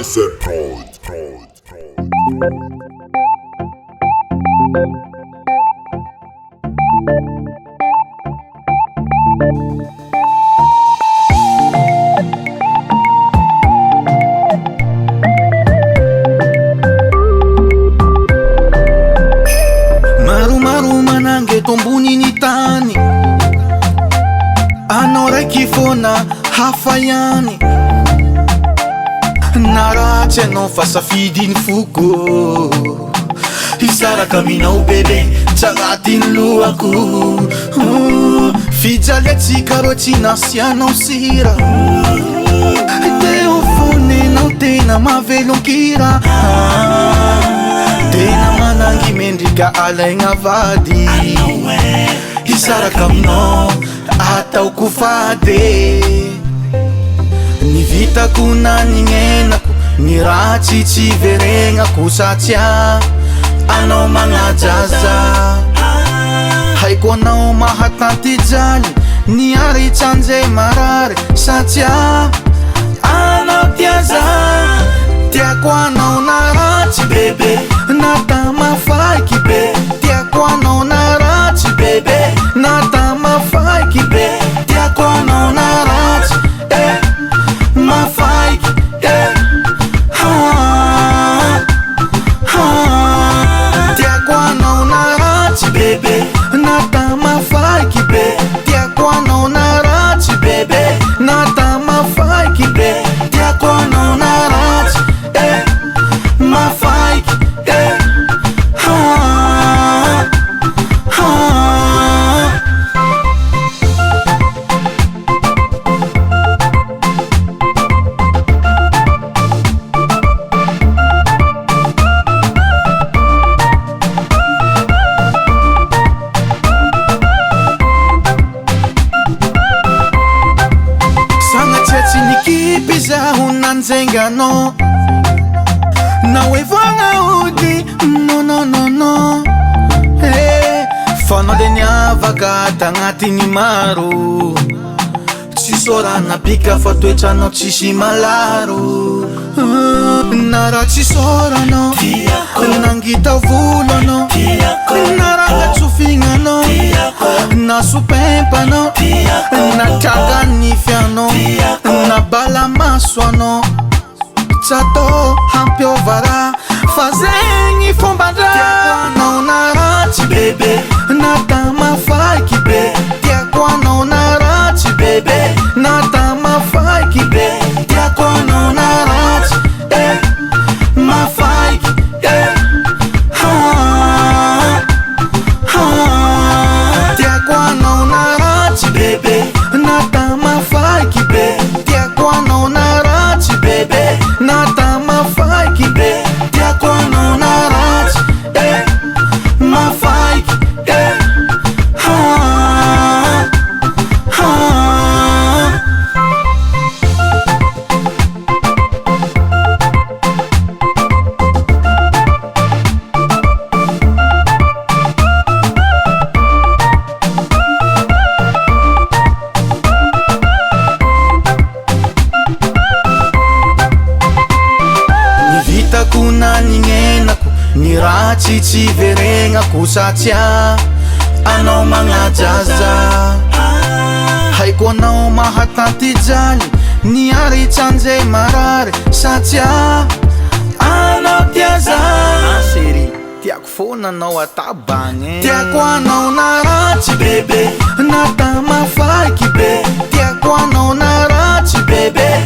said prod. Maromaro manangy eto amboniny tany, anao raiky foana hafa ihany. Na ratsy anao fa safidiny foko, hisaraka aminao bebe tsy agnatiny lohako. Fijaliatsika ro tsy nasianao sira, teo fonenao tena mavelonkira. Tena manangy mendrika alaigna vady, hisaraka aminao ataoko fady. Nivitako na nignenako, ny ratsy tsy veregnako satria anao magnajaza. Haiko anao mahatanty jaly, niary tsanjay marary satria anao tiaza. Tiako anao na ratsy bebe, natamafaiky be. Tiako anao na ratsy bebe, natamafaiky be. Tiako anao na ratsy mafaiky tiako anao na ratsy bebe, natamafaiky be. Tiako anao na ratsy bebe, natamafaiky be. Tiako anao na ratsy mafaiky Sanatsatsy nikipy zaho nanjenganao, na hoe vagnaody no. Fa anao le niavaka tagnatiny maro, tsy sôrana bika fa toetranao tsisy malaro. Na raha tsy sôranao, nangita volo anao, na raha tsofignanao, na sopempanao, na traga nify anao, na bala maso anao. Tsy atao hampiova raha fa zegny fomban-draha. Tiako anao na ratsy bebe, natamafaiky be. Tiako anao na ratsy bebe, natamafaiky be. Tiako anao na ratsy mafaiky tiako anao na ratsy bebe, natamafaiky be. Tiako anao na ratsy bebe, natamafaiky be. Tiako anao na ratsy mafaiky Nivitako na nignenako, ny ratsy tsy veregnako satria anao magnajaza. Haiko anao mahatanty jaly, niary tsanjay marary satria anao tiaza. Chéri, tiako foana anao atabagny. Tiako anao na ratsy bebe, natamafaiky be. Tiako anao na ratsy bebe,